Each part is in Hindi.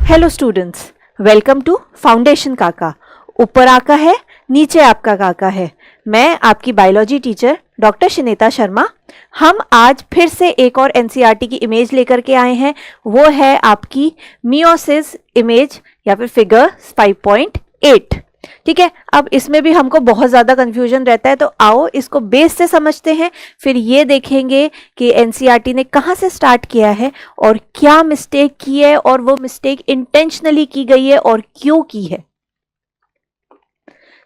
Hello students, welcome to foundation काका। ऊपर आका है, नीचे आपका काका है। मैं आपकी बायोलॉजी टीचर डॉक्टर शिनेता शर्मा। हम आज फिर से एक और एनसीईआरटी की इमेज लेकर के आए हैं। वो है आपकी मियोसिस इमेज या फिर फिगर 5.8। ठीक है, अब इसमें भी हमको बहुत ज़्यादा कंफ्यूजन रहता है, तो आओ इसको बेस से समझते हैं, फिर ये देखेंगे कि एनसीईआरटी ने कहाँ से स्टार्ट किया है और क्या मिस्टेक की है और वो मिस्टेक इंटेंशनली की गई है और क्यों की है।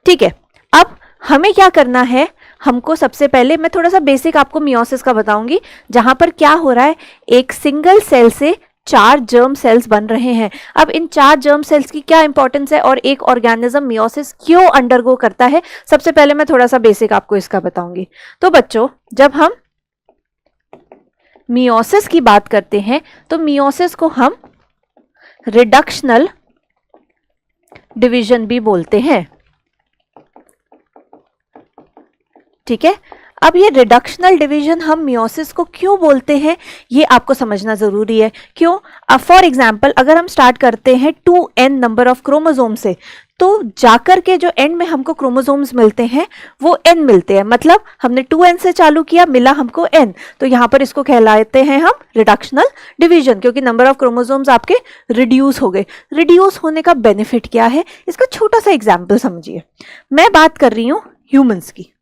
ठीक है, अब हमें क्या करना है, हमको सबसे पहले मैं थोड़ा सा बेसिक आपको मियोसिस का बताऊंगी, जहां पर क्या हो रहा है, एक सिंगल सेल से 4 जर्म सेल्स बन रहे हैं। अब इन 4 जर्म सेल्स की क्या इंपॉर्टेंस है और एक ऑर्गेनिज्म मियोसिस क्यों अंडरगो करता है, सबसे पहले मैं थोड़ा सा बेसिक आपको इसका बताऊंगी। तो बच्चों, जब हम मियोसिस की बात करते हैं तो मियोसिस को हम रिडक्शनल डिवीजन भी बोलते हैं। ठीक है, अब ये रिडक्शनल डिवीजन हम मियोसिस को क्यों बोलते हैं, ये आपको समझना जरूरी है। क्यों? अब फॉर एग्जांपल अगर हम स्टार्ट करते हैं 2n नंबर ऑफ क्रोमोसोम से, तो जाकर के जो एंड में हमको क्रोमोसोम्स मिलते हैं वो n मिलते हैं। मतलब हमने 2n से चालू किया, मिला हमको n, तो यहां पर इसको कहलाते हैं हम रिडक्शनल डिवीजन, क्योंकि नंबर ऑफ क्रोमोसोम्स आपके रिड्यूस हो गए। रिड्यूस होने का बेनिफिट क्या है, इसका छोटा सा एग्जाम्पल समझिए। मैं बात कर रही हूं ह्यूमंस की।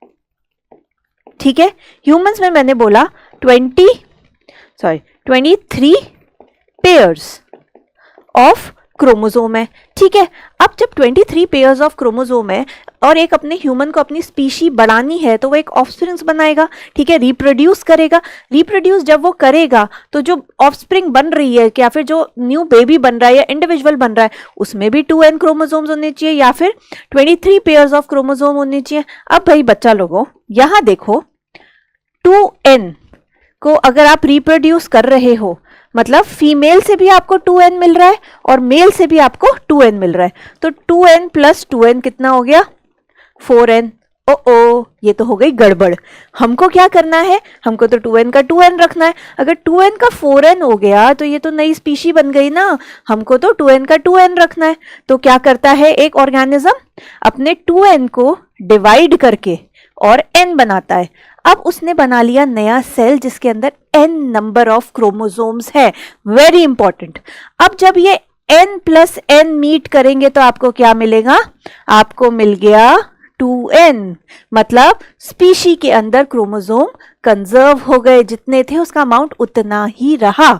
ठीक है, ह्यूमंस में मैंने बोला 23 पेयर्स ऑफ क्रोमोसोम है। ठीक है, अब जब 23 पेयर्स ऑफ क्रोमोसोम है और एक अपने ह्यूमन को अपनी स्पीशी बढ़ानी है, तो वो एक ऑफस्प्रिंग्स बनाएगा। ठीक है, रिप्रोड्यूस करेगा। रिप्रोड्यूस जब वो करेगा तो जो ऑफस्प्रिंग बन रही है या फिर जो न्यू बेबी बन रहा है या इंडिविजुअल बन रहा है, उसमें भी 2n क्रोमोसोम्स होने चाहिए या फिर 23 पेयर्स ऑफ क्रोमोसोम होने चाहिए। अब भाई बच्चा लोगों, यहां देखो 2n को अगर आप रिप्रोड्यूस कर रहे हो, मतलब फीमेल से भी आपको 2n मिल रहा है और मेल से भी आपको 2n मिल रहा है, तो 2n प्लस 2n कितना हो गया? 4n। ओ ये तो हो गई गड़बड़। हमको क्या करना है, हमको तो 2n का 2n रखना है। अगर 2n का 4n हो गया तो ये तो नई स्पीशी बन गई ना, हमको तो 2n का 2n रखना है। तो क्या करता है एक ऑर्गेनिज्म, अपने 2n को डिवाइड करके और n बनाता है। अब उसने बना लिया नया सेल जिसके अंदर n नंबर ऑफ क्रोमोसोम्स है। Very important. अब जब ये n प्लस n मीट करेंगे तो आपको क्या मिलेगा? आपको मिल गया 2n, मतलब स्पीशी के अंदर क्रोमोसोम कंजर्व हो गए, जितने थे उसका अमाउंट उतना ही रहा।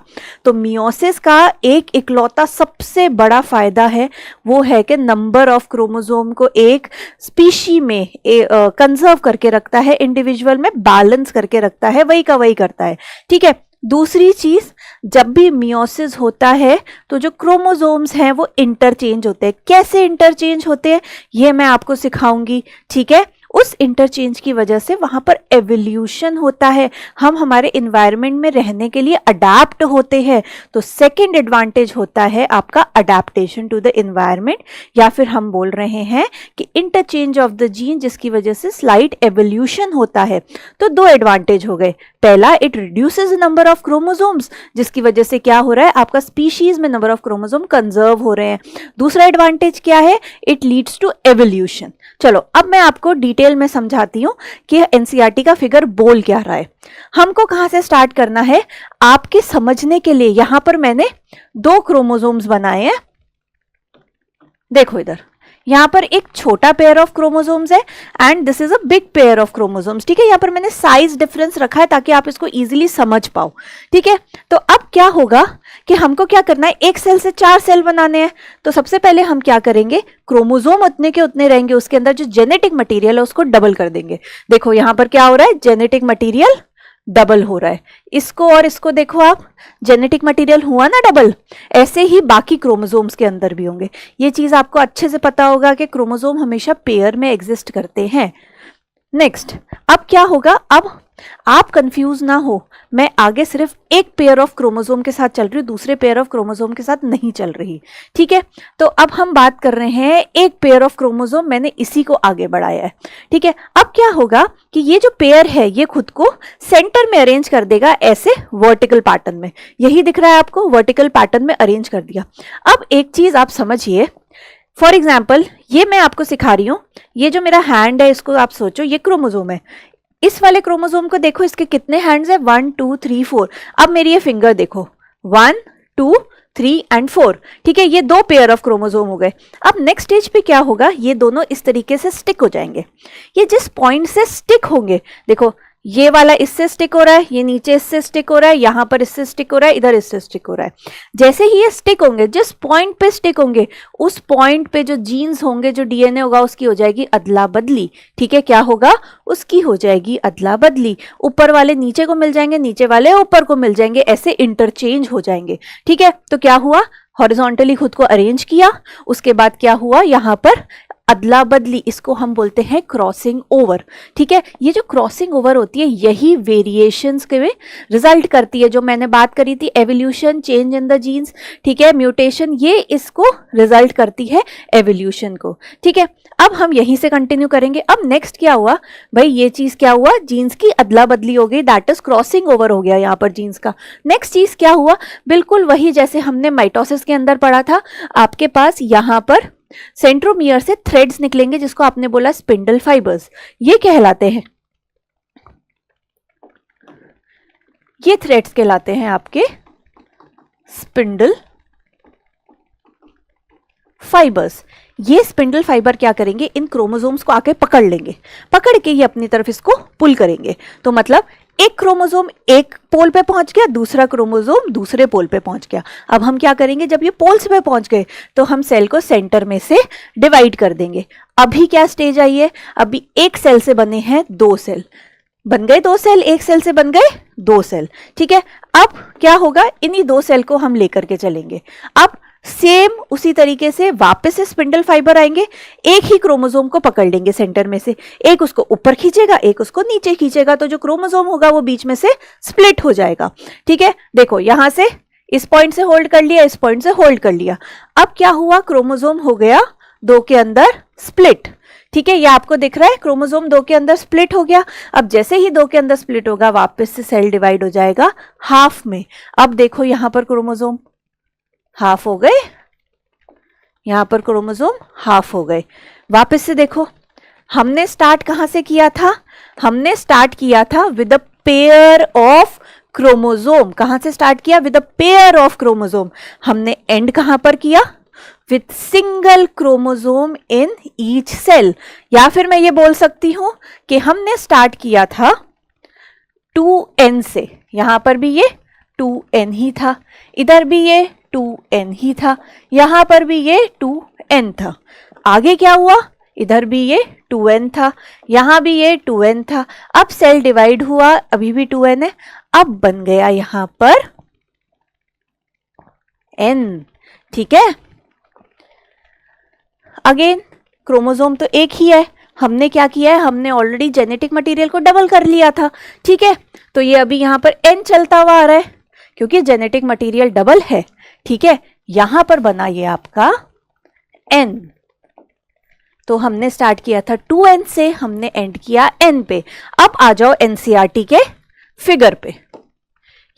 तो मियोसिस का एक इकलौता सबसे बड़ा फायदा है, वो है कि नंबर ऑफ क्रोमोसोम को एक स्पीशी में कंजर्व करके रखता है, इंडिविजुअल में बैलेंस करके रखता है, वही का वही करता है। ठीक है, दूसरी चीज, जब भी मियोसिस होता है तो जो क्रोमोसोम्स हैं वो इंटरचेंज होते हैं। कैसे इंटरचेंज होते हैं ये मैं आपको सिखाऊंगी। ठीक है, उस इंटरचेंज की वजह से वहां पर एवोल्यूशन होता है, हम हमारे एनवायरनमेंट में रहने के लिए अडेप्ट होते हैं। तो सेकंड एडवांटेज होता है आपका अडेप्टेशन टू द एनवायरनमेंट, या फिर हम बोल रहे हैं कि इंटरचेंज ऑफ द जीन, जिसकी वजह से स्लाइट एवोल्यूशन होता है। तो 2 एडवांटेज हो गए। पहला, it reduces number of chromosomes, जिसकी वजह से क्या हो रहा है, आपका स्पीशीज में नंबर ऑफ क्रोमोसोम कंजर्व हो रहे हैं। दूसरा एडवांटेज क्या है, इट लीड्स टू एवोल्यूशन। चलो अब मैं आपको डिटेल में समझाती हूं कि एनसीईआरटी का फिगर बोल क्या रहा है। हमको कहां से स्टार्ट करना है, आपके समझने के लिए यहां पर मैंने 2 क्रोमोसोम्स बनाए हैं। देखो इधर, यहां पर एक छोटा पेयर ऑफ क्रोमोसोम्स है and this is a big pair of chromosomes. ठीक है, यहां पर मैंने साइज डिफरेंस रखा है ताकि आप इसको इजीली समझ पाओ। ठीक है, तो अब क्या होगा कि हमको क्या करना है, एक सेल से 4 सेल बनाने हैं। तो सबसे पहले हम क्या करेंगे, क्रोमोसोम उतने के उतने रहेंगे, उसके अंदर जो जेनेटिक मटेरियल है उसको डबल कर देंगे। देखो यहां पर क्या हो रहा है, जेनेटिक मटेरियल डबल हो रहा है। इसको और इसको देखो आप, जेनेटिक मटेरियल हुआ ना डबल। ऐसे ही बाकी क्रोमोसोम्स के अंदर भी होंगे। ये चीज आपको अच्छे से पता होगा कि क्रोमोसोम हमेशा पेयर में एग्जिस्ट करते हैं। नेक्स्ट, अब क्या होगा, अब आप कंफ्यूज ना हो, मैं आगे सिर्फ एक पेयर ऑफ क्रोमोसोम के साथ चल रही हूँ, दूसरे पेयर ऑफ क्रोमोसोम के साथ नहीं चल रही, ठीक है। तो अब हम बात कर रहे हैं एक पेयर ऑफ क्रोमोसोम, मैंने इसी को आगे बढ़ाया है, ठीक है। अब क्या होगा कि ये जो पेयर है ये खुद को सेंटर में अरेंज कर देगा ऐसे वर्टिकल पैटर्न में, यही दिख रहा है आपको, वर्टिकल पैटर्न में अरेंज कर दिया। अब एक चीज आप समझिए, फॉर एग्जाम्पल ये मैं आपको सिखा रही हूं, ये जो मेरा हैंड है इसको आप सोचो ये क्रोमोसोम है, इस वाले क्रोमोसोम को देखो, इसके कितने हैंड्स है, 1 2 3 4। अब मेरी ये फिंगर देखो, 1 2 3 एंड 4, ठीक है, ये दो पेयर ऑफ क्रोमोसोम हो गए। अब नेक्स्ट स्टेज पे क्या होगा, ये दोनों इस तरीके से स्टिक हो जाएंगे। ये जिस पॉइंट से स्टिक होंगे, देखो ये वाला इससे स्टिक हो रहा है, ये नीचे इससे स्टिक हो रहा है, यहां पर इससे स्टिक हो रहा है, इधर इससे स्टिक हो रहा है। जैसे ही ये स्टिक होंगे, जिस पॉइंट पे स्टिक होंगे उस पॉइंट पे जो जीन्स होंगे, जो डीएनए होगा, उसकी हो जाएगी अदला बदली, ठीक है। क्या होगा, उसकी हो जाएगी अदला बदली, ऊपर वाले नीचे को मिल जाएंगे, नीचे वाले ऊपर को मिल जाएंगे, ऐसे इंटरचेंज हो जाएंगे, ठीक है। तो क्या हुआ, हॉरिजॉन्टली खुद को अरेंज किया, उसके बाद क्या हुआ, यहां पर अदला बदली, इसको हम बोलते हैं क्रॉसिंग ओवर, ठीक है। ये जो क्रॉसिंग ओवर होती है यही वेरिएशंस के में रिजल्ट करती है, जो मैंने बात करी थी, evolution, change in the genes, ठीक है, म्यूटेशन, ये इसको रिजल्ट करती है एवोल्यूशन को, ठीक है। अब हम यहीं से कंटिन्यू करेंगे। अब नेक्स्ट क्या हुआ भाई, ये चीज क्या हुआ, जीन्स की अदला बदली हो गई, दैट इज क्रॉसिंग ओवर हो गया यहाँ पर जीन्स का। नेक्स्ट चीज क्या हुआ, बिल्कुल वही जैसे हमने माइटोसिस के अंदर पढ़ा था, आपके पास यहाँ पर सेंट्रोमियर से थ्रेड्स निकलेंगे, जिसको आपने बोला स्पिंडल फाइबर्स, ये कहलाते हैं, ये थ्रेड्स कहलाते हैं आपके स्पिंडल फाइबर्स। ये स्पिंडल फाइबर क्या करेंगे, इन क्रोमोसोम्स को आके पकड़ लेंगे, पकड़ के ये अपनी तरफ इसको पुल करेंगे। तो मतलब एक क्रोमोसोम एक पोल पे पहुंच गया, दूसरा क्रोमोसोम दूसरे पोल पे पहुंच गया। अब हम क्या करेंगे, जब ये पोल्स पे पहुंच गए तो हम सेल को सेंटर में से डिवाइड कर देंगे। अभी क्या स्टेज आई है, अभी एक सेल से बने हैं दो सेल, बन गए दो सेल, एक सेल से बन गए दो सेल, ठीक है। अब क्या होगा, इन्हीं दो सेल को हम लेकर के चलेंगे। अब सेम उसी तरीके से वापस से स्पिंडल फाइबर आएंगे, एक ही क्रोमोसोम को पकड़ लेंगे सेंटर में से, एक उसको ऊपर खींचेगा, एक उसको नीचे खींचेगा, तो जो क्रोमोसोम होगा वो बीच में से स्प्लिट हो जाएगा, ठीक है। देखो यहां से इस पॉइंट से होल्ड कर लिया, इस पॉइंट से होल्ड कर लिया। अब क्या हुआ, क्रोमोसोम हो गया दो के अंदर स्प्लिट, ठीक है, ये आपको दिख रहा है, क्रोमोसोम दो के अंदर स्प्लिट हो गया। अब जैसे ही दो के अंदर स्प्लिट होगा, वापस से सेल डिवाइड हो जाएगा हाफ में। अब देखो यहां पर क्रोमोसोम हाफ हो गए, यहां पर क्रोमोसोम हाफ हो गए। वापस से देखो, हमने स्टार्ट कहां से किया था, हमने स्टार्ट किया था with a pair of chromosome. कहां से स्टार्ट किया, with a pair of chromosome. हमने एंड कहां पर किया, with single chromosome in each cell. या फिर मैं ये बोल सकती हूं कि हमने स्टार्ट किया था 2n से, यहां पर भी ये 2n ही था, इधर भी ये 2n ही था, यहां पर भी ये 2n था। आगे क्या हुआ, इधर भी ये 2n था, यहां भी ये 2n था। अब सेल डिवाइड हुआ, अभी भी 2n है, अब बन गया यहां पर n, ठीक है। अगेन क्रोमोसोम तो एक ही है, हमने क्या किया है, हमने ऑलरेडी जेनेटिक मटेरियल को डबल कर लिया था, ठीक है। तो ये अभी यहां पर n चलता हुआ आ रहा है, क्योंकि जेनेटिक मटेरियल डबल है, ठीक है। यहां पर बना ये आपका n, तो हमने स्टार्ट किया था 2n से, हमने एंड किया n पे। अब आ जाओ एनसीईआरटी के फिगर पे,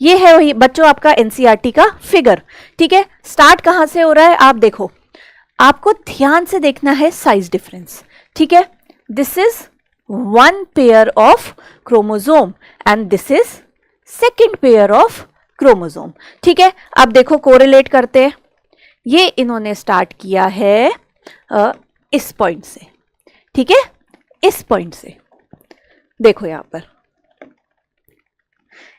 ये है वही बच्चों आपका एनसीईआरटी का फिगर, ठीक है। स्टार्ट कहां से हो रहा है, आप देखो, आपको ध्यान से देखना है साइज डिफरेंस, ठीक है। This is one pair of chromosome and this is second pair of chromosome, ठीक है। अब देखो कोरिलेट करते हैं, ये इन्होंने स्टार्ट किया है इस पॉइंट से, ठीक है, इस पॉइंट से। देखो यहां पर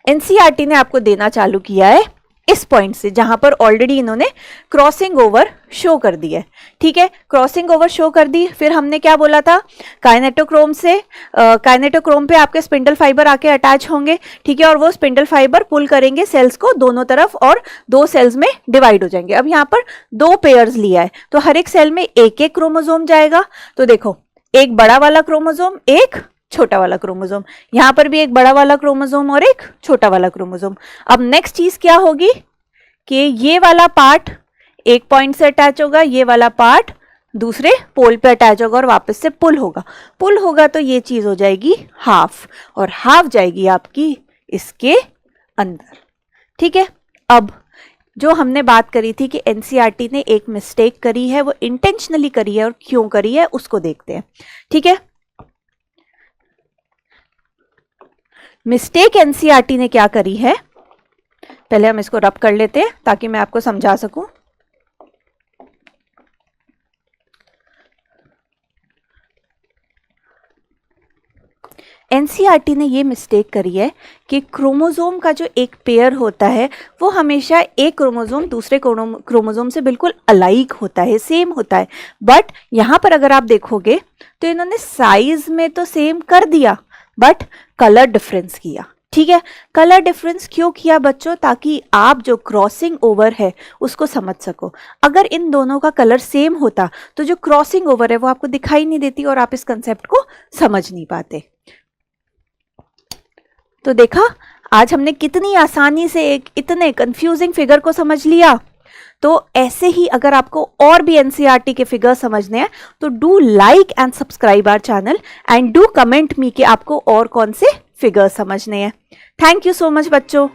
एनसीईआरटी ने आपको देना चालू किया है इस पॉइंट से, जहां पर ऑलरेडी इन्होंने क्रॉसिंग ओवर शो कर दी है, ठीक है। क्रॉसिंग ओवर शो कर दी, फिर हमने क्या बोला था, काइनेटोक्रोम से काइनेटोक्रोम पे आपके स्पिंडल फाइबर आके अटैच होंगे, ठीक है, और वो स्पिंडल फाइबर पुल करेंगे सेल्स को दोनों तरफ और दो सेल्स में डिवाइड हो जाएंगे। अब यहाँ पर दो पेयर्स लिया है, तो हर एक सेल में एक एक क्रोमोसोम जाएगा। तो देखो, एक बड़ा वाला क्रोमोसोम, एक छोटा वाला क्रोमोसोम, यहां पर भी एक बड़ा वाला क्रोमोसोम और एक छोटा वाला क्रोमोसोम। अब नेक्स्ट चीज क्या होगी कि ये वाला पार्ट एक पॉइंट से अटैच होगा, ये वाला पार्ट दूसरे पोल पे अटैच होगा और वापस से पुल होगा तो ये चीज हो जाएगी हाफ, और हाफ जाएगी आपकी इसके अंदर। ठीक है, अब जो हमने बात करी थी कि एनसीईआरटी ने एक मिस्टेक करी है, वो इंटेंशनली करी है और क्यों करी है उसको देखते हैं। ठीक है, मिस्टेक एनसीईआरटी ने क्या करी है, पहले हम इसको रब कर लेते हैं ताकि मैं आपको समझा सकूं। एनसीईआरटी ने ये मिस्टेक करी है कि क्रोमोसोम का जो एक पेयर होता है वो हमेशा एक क्रोमोसोम दूसरे क्रोमोसोम से बिल्कुल अलाइक होता है, सेम होता है। बट यहाँ पर अगर आप देखोगे तो इन्होंने साइज में तो सेम कर दिया बट कलर डिफरेंस किया। ठीक है, कलर डिफरेंस क्यों किया बच्चों, ताकि आप जो क्रॉसिंग ओवर है उसको समझ सको। अगर इन दोनों का कलर सेम होता तो जो क्रॉसिंग ओवर है वो आपको दिखाई नहीं देती और आप इस कंसेप्ट को समझ नहीं पाते। तो देखा आज हमने कितनी आसानी से एक इतने कंफ्यूजिंग फिगर को समझ लिया। तो ऐसे ही अगर आपको और भी एनसीईआरटी के फिगर समझने हैं तो do like and subscribe our channel and do comment me कि आपको और कौन से फिगर समझने हैं। थैंक यू सो मच बच्चों।